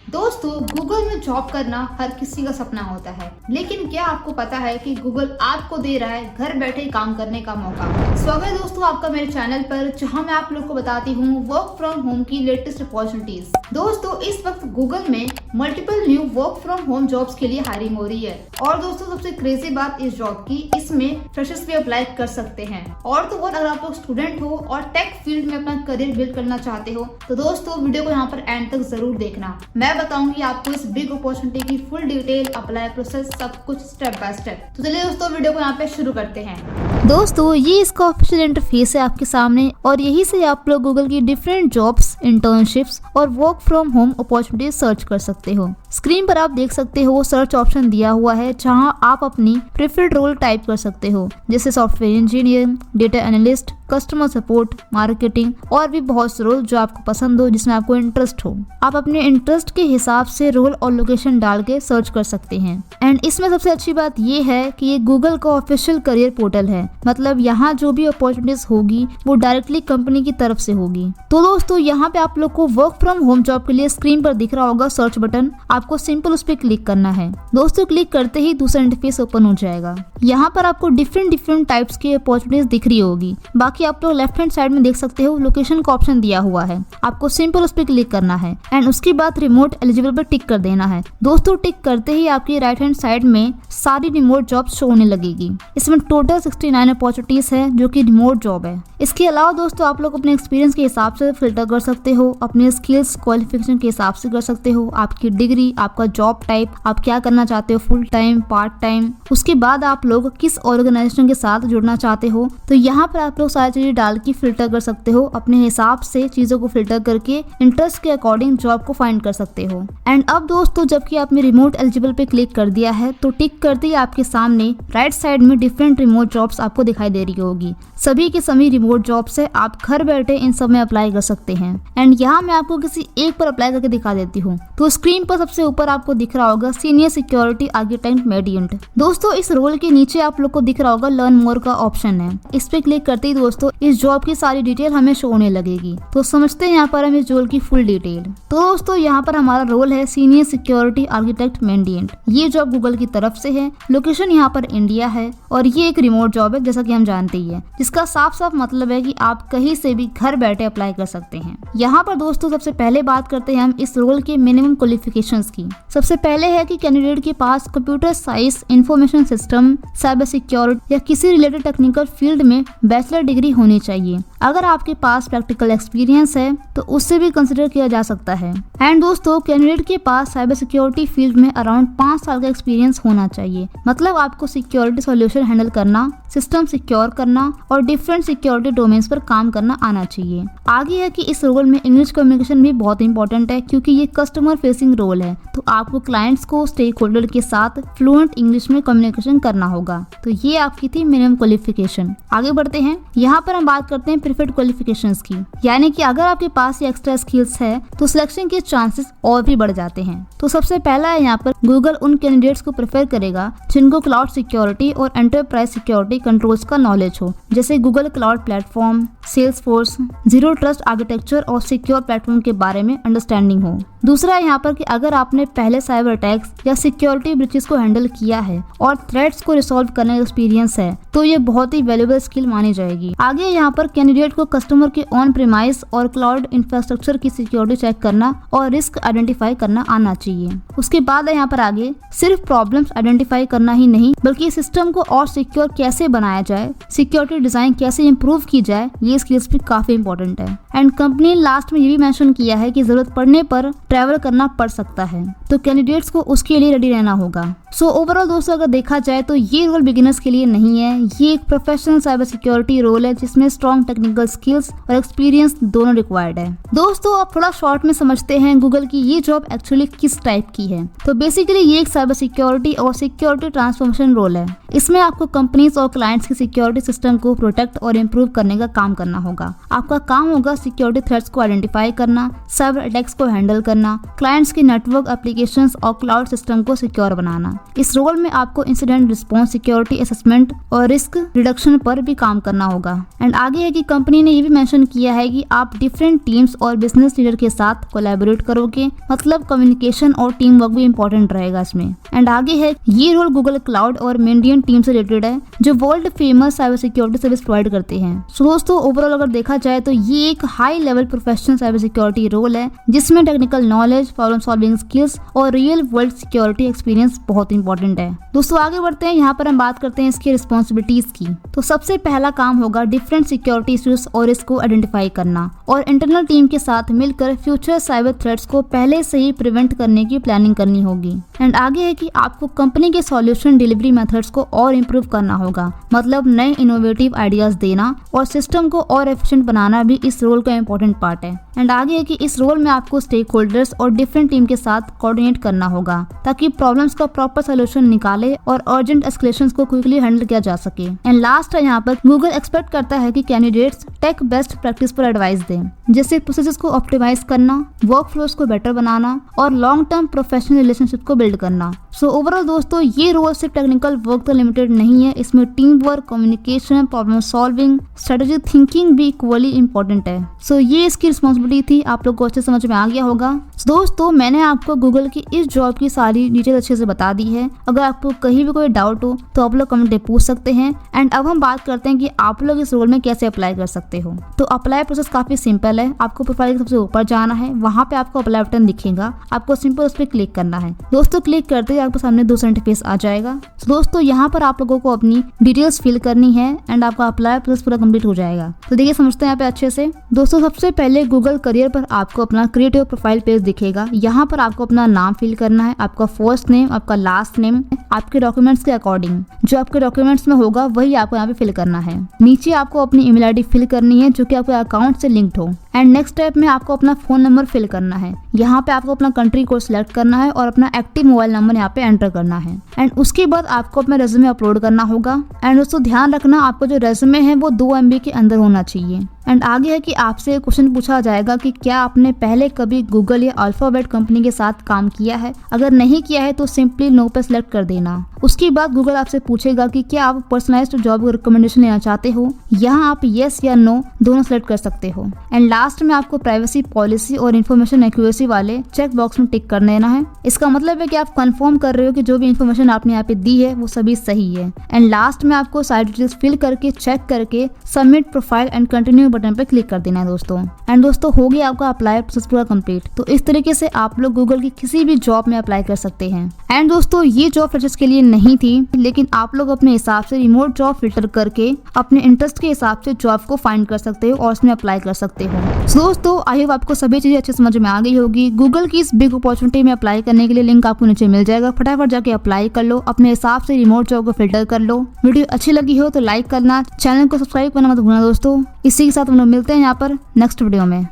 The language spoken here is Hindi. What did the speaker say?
दोस्तों, गूगल में जॉब करना हर किसी का सपना होता है, लेकिन क्या आपको पता है कि गूगल आपको दे रहा है घर बैठे काम करने का मौका। स्वागत है दोस्तों आपका मेरे चैनल पर, जहां मैं आप लोग को बताती हूं वर्क फ्रॉम होम की लेटेस्ट अपॉर्चुनिटीज। दोस्तों, इस वक्त गूगल में multiple new work from home jobs के लिए हायरिंग हो रही है। और दोस्तों, सबसे क्रेजी बात इस जॉब की, इसमें फ्रेशर्स भी अप्लाई कर सकते हैं। और तो और अगर आप लोग स्टूडेंट हो और टेक फील्ड में अपना करियर बिल्ड करना चाहते हो तो दोस्तों वीडियो को यहाँ पर एंड तक जरूर देखना। मैं बताऊंगी आपको इस बिग अपॉर्चुनिटी की फुल डिटेल, अप्लाई प्रोसेस, सब कुछ स्टेप बाय स्टेप। तो चलिए दोस्तों, वीडियो को यहाँ पे शुरू करते हैं। दोस्तों, ये इसका ऑफिशियल इंटरफेस है आपके सामने और यही से आप लोग गूगल की डिफरेंट जॉब्स, इंटर्नशिप्स और work from home opportunities search कर सकते हो। स्क्रीन पर आप देख सकते हो सर्च ऑप्शन दिया हुआ है, जहां आप अपनी प्रेफर्ड रोल टाइप कर सकते हो, जैसे software engineer, data analyst, customer support, marketing और भी बहुत से रोल जो आपको पसंद हो, जिसमें आपको इंटरेस्ट हो। आप अपने इंटरेस्ट के हिसाब से रोल और लोकेशन डाल के सर्च कर सकते हैं। एंड इसमें सबसे अच्छी बात ये है कि ये गूगल का ऑफिशियल करियर पोर्टल है, मतलब यहाँ जो भी अपॉर्चुनिटीज होगी वो डायरेक्टली कंपनी की तरफ से होगी। तो दोस्तों, यहाँ पे आप लोग को वर्क फ्रॉम होम जॉब के लिए स्क्रीन पर दिख रहा होगा सर्च बटन, आपको सिंपल उस पर क्लिक करना है। दोस्तों, क्लिक करते ही दूसरा इंटरफेस ओपन हो जाएगा। यहाँ पर आपको डिफरेंट टाइप्स की अपॉर्चुनिटीज दिख रही होगी। बाकी आप लोग लेफ्ट हैंड साइड में देख सकते हो लोकेशन का ऑप्शन दिया हुआ है, आपको सिंपल उस पर क्लिक करना है एंड उसके बाद रिमोट एलिजिबल पर टिक कर देना है। दोस्तों, टिक करते ही आपकी राइट हैंड साइड में सारी रिमोट जॉब शो होने लगेगी। इसमें टोटल 69 अपॉर्चुनिटीज है जो कि रिमोट जॉब है। इसके अलावा दोस्तों, आप लोग अपने एक्सपीरियंस के हिसाब से फिल्टर कर सकते हो, अपने स्किल्स क्वालिफिकेशन के हिसाब से कर सकते हो, आपकी डिग्री, आपका जॉब टाइप, आप क्या करना चाहते हो, फुल टाइम, पार्ट टाइम, उसके बाद आप लोग किस ऑर्गेनाइजेशन के साथ जुड़ना चाहते हो। तो यहाँ पर आप लोग सारी चीजें डाल के फिल्टर कर सकते हो, अपने हिसाब से चीजों को फिल्टर करके इंटरेस्ट के अकॉर्डिंग जॉब को फाइंड कर सकते हो। एंड अब दोस्तों, जबकि आपने रिमोट एलिजिबल पे क्लिक कर दिया है तो टिक करते ही आपके सामने राइट साइड में डिफरेंट रिमोट जॉब्स आपको दिखाई दे रही होगी। सभी के सभी रिमोट जॉब्स है, आप घर बैठे इन सब में अप्लाई कर सकते हैं। एंड यहाँ मैं आपको किसी एक पर अप्लाई करके दिखा देती हूँ। तो स्क्रीन पर सबसे ऊपर आपको दिख रहा होगा सीनियर सिक्योरिटी आर्किटेक्ट मेडिएंट। दोस्तों, इस रोल के नीचे आप लोग को दिख रहा होगा लर्न मोर का ऑप्शन है। इस पे क्लिक करते ही दोस्तों इस जॉब की सारी डिटेल हमें शो होने लगेगी। तो समझते हैं यहाँ पर हम इस जॉब की फुल डिटेल। तो दोस्तों, यहाँ पर हमारा रोल है सीनियर सिक्योरिटी आर्किटेक्ट मेडिएंट। ये जॉब गूगल की तरफ से है, लोकेशन यहाँ पर इंडिया है और ये एक रिमोट जॉब है, जैसा कि हम जानते ही है, जिसका साफ साफ मतलब है कि आप कहीं से भी घर बैठे अप्लाई कर सकते हैं। यहाँ पर दोस्तों सबसे पहले बात करते हैं हम इस रोल के मिनिमम क्वालिफिकेशंस की। सबसे पहले है कि कैंडिडेट के पास computer science, information system, cyber security या किसी रिलेटेड टेक्निकल फील्ड में बैचलर डिग्री होनी चाहिए। अगर आपके पास प्रैक्टिकल एक्सपीरियंस है तो उससे भी कंसिडर किया जा सकता है। एंड दोस्तों, कैंडिडेट के पास साइबर सिक्योरिटी फील्ड में अराउंड 5 साल का एक्सपीरियंस होना चाहिए, मतलब आपको सिक्योरिटी सॉल्यूशन हैंडल करना, सिस्टम सिक्योर करना और डिफरेंट सिक्योरिटी डोमेन्स पर काम करना आना चाहिए। आगे है कि इस रोल में इंग्लिश कम्युनिकेशन भी बहुत इंपॉर्टेंट है, क्योंकि ये कस्टमर फेसिंग रोल है, तो आपको क्लाइंट्स को स्टेक होल्डर के साथ फ्लुएंट इंग्लिश में कम्युनिकेशन करना होगा। तो ये आपकी थी मिनिमम क्वालिफिकेशन। आगे बढ़ते हैं, यहाँ पर हम बात करते हैं प्रेफर्ड क्वालिफिकेशंस की, यानी कि अगर आपके पास ये एक्स्ट्रा स्किल्स है तो सिलेक्शन के चांसेस और भी बढ़ जाते हैं। तो सबसे पहला है, यहाँ पर गूगल उन कैंडिडेट्स को प्रेफर करेगा जिनको क्लाउड सिक्योरिटी और एंटरप्राइज सिक्योरिटी कंट्रोल्स का नॉलेज हो, जैसे Google cloud platform, Salesforce, zero trust architecture और सिक्योर प्लेटफॉर्म के बारे में अंडरस्टैंडिंग हो। दूसरा है यहाँ पर कि अगर आपने पहले साइबर अटैक्स या सिक्योरिटी ब्रीचेस को हैंडल किया है और थ्रेट्स को रिसॉल्व करने का एक्सपीरियंस है तो ये बहुत ही वैल्यूएबल स्किल मानी जाएगी। आगे यहाँ पर कैंडिडेट को कस्टमर के ऑन प्रीमाइस और क्लाउड इंफ्रास्ट्रक्चर की सिक्योरिटी चेक करना और रिस्क आइडेंटिफाई करना आना चाहिए। उसके बाद यहाँ पर आगे सिर्फ प्रॉब्लम्स आइडेंटिफाई करना ही नहीं, बल्कि सिस्टम को और सिक्योर कैसे बनाया जाए, सिक्योरिटी डिजाइन कैसे इम्प्रूव की जाए, ये स्किल्स भी काफी इंपॉर्टेंट है। एंड कंपनी लास्ट में ये भी मेंशन किया है कि जरूरत पड़ने पर ट्रैवल करना पड़ सकता है, तो कैंडिडेट्स को उसके लिए रेडी रहना होगा। सो ओवरऑल दोस्तों, अगर देखा जाए तो ये रोल बिगिनर्स के लिए नहीं है, ये एक प्रोफेशनल साइबर सिक्योरिटी रोल है जिसमें स्ट्रॉन्ग टेक्निकल स्किल्स और एक्सपीरियंस दोनों रिक्वायर्ड है। दोस्तों, अब थोड़ा शॉर्ट में समझते हैं गूगल की ये जॉब एक्चुअली किस टाइप की है। तो बेसिकली ये एक साइबर सिक्योरिटी और सिक्योरिटी ट्रांसफॉर्मेशन रोल है। इसमें आपको कंपनीज और क्लाइंट्स की सिक्योरिटी सिस्टम को प्रोटेक्ट और इम्प्रूव करने का काम करना होगा। आपका काम होगा सिक्योरिटी थ्रेट्स को आइडेंटिफाई करना, साइबर अटैक्स को हैंडल करना, क्लाइंट्स की नेटवर्क एप्लीकेशंस और क्लाउड सिस्टम को सिक्योर बनाना। इस रोल में आपको इंसिडेंट रिस्पॉन्स, सिक्योरिटी असेसमेंट और रिस्क रिडक्शन पर भी काम करना होगा। एंड आगे है कि कंपनी ने ये भी मेंशन किया है कि आप डिफरेंट टीम्स और बिजनेस लीडर के साथ कोलैबोरेट करोगे, मतलब कम्युनिकेशन और टीम वर्क भी इंपॉर्टेंट रहेगा इसमें। एंड आगे है ये रोल गूगल क्लाउड और मेंडियन टीम से रिलेटेड है, जो world famous cyber security service provide करते हैं। सो दोस्तों ओवरऑल अगर देखा जाए तो ये एक high level professional cyber security role है, जिसमें technical knowledge, problem solving skills और रियल वर्ल्ड सिक्योरिटी एक्सपीरियंस बहुत इंपॉर्टेंट है। दोस्तों आगे बढ़ते हैं, यहाँ पर हम बात करते हैं इसकी रिस्पॉन्सिबिलिटीज की। तो सबसे पहला काम होगा डिफरेंट सिक्योरिटी इश्यूज और इसको आइडेंटिफाई करना और इंटरनल टीम के साथ मिलकर फ्यूचर साइबर थ्रेट्स को पहले से ही प्रिवेंट करने की प्लानिंग करनी होगी। एंड आगे है कि आपको कंपनी के सॉल्यूशन डिलीवरी मेथड्स को और इम्प्रूव करना होगा, मतलब नए इनोवेटिव आइडियाज देना और सिस्टम को और एफिशिएंट बनाना भी इस रोल का इंपॉर्टेंट पार्ट है। एंड आगे है कि इस रोल में आपको स्टेक होल्डर्स और डिफरेंट टीम के साथ कोऑर्डिनेट करना होगा ताकि प्रॉब्लम्स का प्रॉपर सोल्यूशन निकाले और अर्जेंट एस्केलेशंस को क्विकली हैंडल किया जा सके। एंड लास्ट है यहाँ पर गूगल एक्सपेक्ट करता है कि कैंडिडेट्स टेक बेस्ट प्रैक्टिस पर एडवाइस दें, जैसे प्रोसेसेस को ऑप्टिमाइज करना, वर्क फ्लोस को बेटर बनाना और लॉन्ग टर्म प्रोफेशनल रिलेशनशिप को बिल्ड करना। सो ओवरऑल दोस्तों ये रोल सिर्फ टेक्निकल वर्क तक लिमिटेड नहीं है, इसमें team work, communication, problem solving, strategic thinking भी इक्वली इंपॉर्टेंट है। सो ये इसकी रिस्पॉन्सिबिलिटी थी, आप लोग को अच्छे समझ में आ गया होगा। दोस्तों मैंने आपको गूगल की इस जॉब की सारी डिटेल अच्छे से बता दी है। अगर आपको कहीं भी कोई डाउट हो तो आप लोग कमेंट में पूछ सकते हैं। एंड अब हम बात करते हैं कि आप लोग इस रोल में कैसे अप्लाई कर सकते हो। तो अप्लाई प्रोसेस काफी सिंपल है, आपको प्रोफाइल के सबसे ऊपर जाना है, वहाँ पे आपको अप्लाई बटन दिखेगा, आपको सिंपल उस पर क्लिक करना है। दोस्तों क्लिक करते ही आपके सामने दूसरा इंटरफेस आ जाएगा। दोस्तों यहाँ पर आप लोगों को अपनी डिटेल्स फिल करनी है एंड आपका अप्लाई प्रोसेस पूरा कंप्लीट हो जाएगा। तो देखिए समझते हैं यहाँ पे अच्छे से। दोस्तों सबसे पहले गूगल करियर पर आपको अपना क्रिएटिव प्रोफाइल पेज दिखेगा। यहाँ पर आपको अपना नाम फिल करना है, आपका फर्स्ट नेम, आपका लास्ट नेम, आपके डॉक्यूमेंट्स के अकॉर्डिंग जो आपके डॉक्यूमेंट्स में होगा वही आपको यहाँ पे फिल करना है। नीचे आपको अपनी ईमेल आईडी फिल करनी है जो कि आपके अकाउंट से लिंक्ड हो। एंड नेक्स्ट स्टेप में आपको अपना फोन नंबर फिल करना है। यहाँ पे आपको अपना कंट्री कोड सिलेक्ट करना है और अपना एक्टिव मोबाइल नंबर यहाँ पे एंटर करना है। एंड उसके बाद आपको अपना रेज्यूमे अपलोड करना होगा। एंड दोस्तों ध्यान रखना आपको जो रेज्यूमे है वो 2 MB के अंदर होना चाहिए। एंड आगे है कि आपसे क्वेश्चन पूछा जाएगा कि क्या आपने पहले कभी गूगल या अल्फाबेट कंपनी के साथ काम किया है। अगर नहीं किया है तो सिंपली नो पे सिलेक्ट कर देना। उसके बाद गूगल आपसे पूछेगा कि क्या आप पर्सनलाइज्ड जॉब रिकमेंडेशन लेना चाहते हो। यहाँ आप येस या नो दोनों सेलेक्ट कर सकते हो। एंड लास्ट में आपको प्राइवेसी पॉलिसी और इन्फॉर्मेशन एक्यूरेसी वाले चेक बॉक्स में टिक कर देना है। इसका मतलब है कि आप कंफर्म कर रहे हो कि जो भी इन्फॉर्मेशन आपने यहाँ पे दी है वो सभी सही है। एंड लास्ट में आपको सारी डिटेल्स फिल करके चेक करके submit profile and continue button पे क्लिक कर देना है दोस्तों। एंड दोस्तों हो गया आपका अप्लाई प्रोसेस पूरा कंप्लीट। तो इस तरीके से आप लोग गूगल की किसी भी जॉब में अप्लाई कर सकते हैं। एंड दोस्तों ये जॉब फ्रेशर्स के लिए नहीं थी, लेकिन आप लोग अपने हिसाब से रिमोट जॉब फिल्टर करके अपने इंटरेस्ट के हिसाब से जॉब को फाइंड कर सकते हो और उसमें अप्लाई कर सकते हो। दोस्तों आई होप आपको सभी चीजें अच्छे समझ में आ गई होगी। गूगल की इस बिग अपॉर्चुनिटी में अप्लाई करने के लिए लिंक आपको नीचे मिल जाएगा, फटाफट जाके अप्लाई कर लो, अपने हिसाब से रिमोट जॉब को फिल्टर कर लो। वीडियो अच्छी लगी हो तो लाइक करना, चैनल को सब्सक्राइब करना मत भूलना दोस्तों। इसी के साथ हम लोग मिलते हैं यहाँ पर नेक्स्ट वीडियो में।